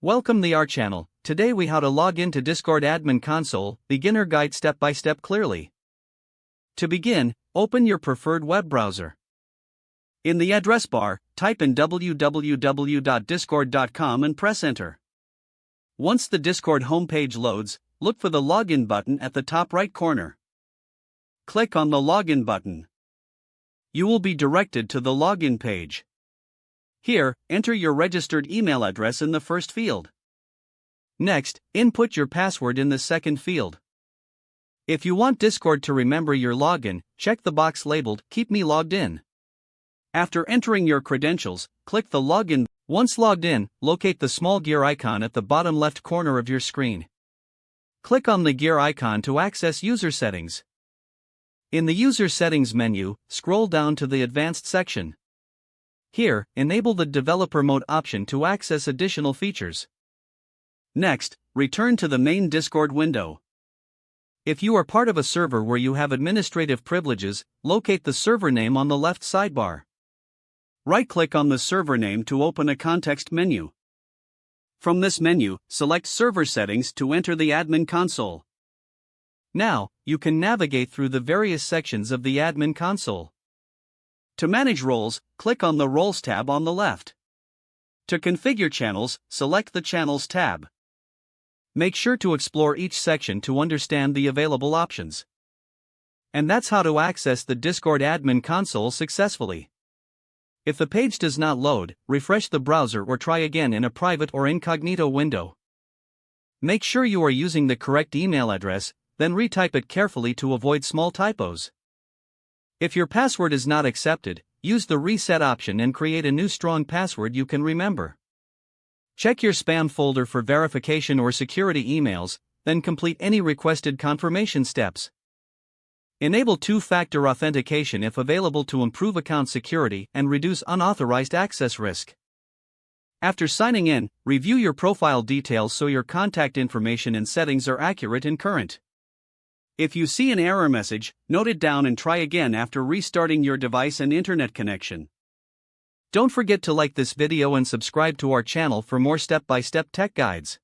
Welcome to our channel. Today we how to log into Discord admin console, beginner guide step by step clearly. To begin, open your preferred web browser. In the address bar, type in www.discord.com and press enter. Once the Discord homepage loads, look for the login button at the top right corner. Click on the login button. You will be directed to the login page. Here, enter your registered email address in the first field. Next, input your password in the second field. If you want Discord to remember your login, check the box labeled "Keep me logged in." After entering your credentials, click the login. Once logged in, locate the small gear icon at the bottom left corner of your screen. Click on the gear icon to access user settings. In the user settings menu, scroll down to the advanced section. Here, enable the developer mode option to access additional features. Next, return to the main Discord window. If you are part of a server where you have administrative privileges, locate the server name on the left sidebar. Right-click on the server name to open a context menu. From this menu, select Server Settings to enter the admin console. Now, you can navigate through the various sections of the admin console. To manage roles, click on the Roles tab on the left. To configure channels, select the Channels tab. Make sure to explore each section to understand the available options. And that's how to access the Discord admin console successfully. If the page does not load, refresh the browser or try again in a private or incognito window. Make sure you are using the correct email address, then retype it carefully to avoid small typos. If your password is not accepted, use the reset option and create a new strong password you can remember. Check your spam folder for verification or security emails, then complete any requested confirmation steps. Enable two-factor authentication if available to improve account security and reduce unauthorized access risk. After signing in, review your profile details so your contact information and settings are accurate and current. If you see an error message, note it down and try again after restarting your device and internet connection. Don't forget to like this video and subscribe to our channel for more step-by-step tech guides.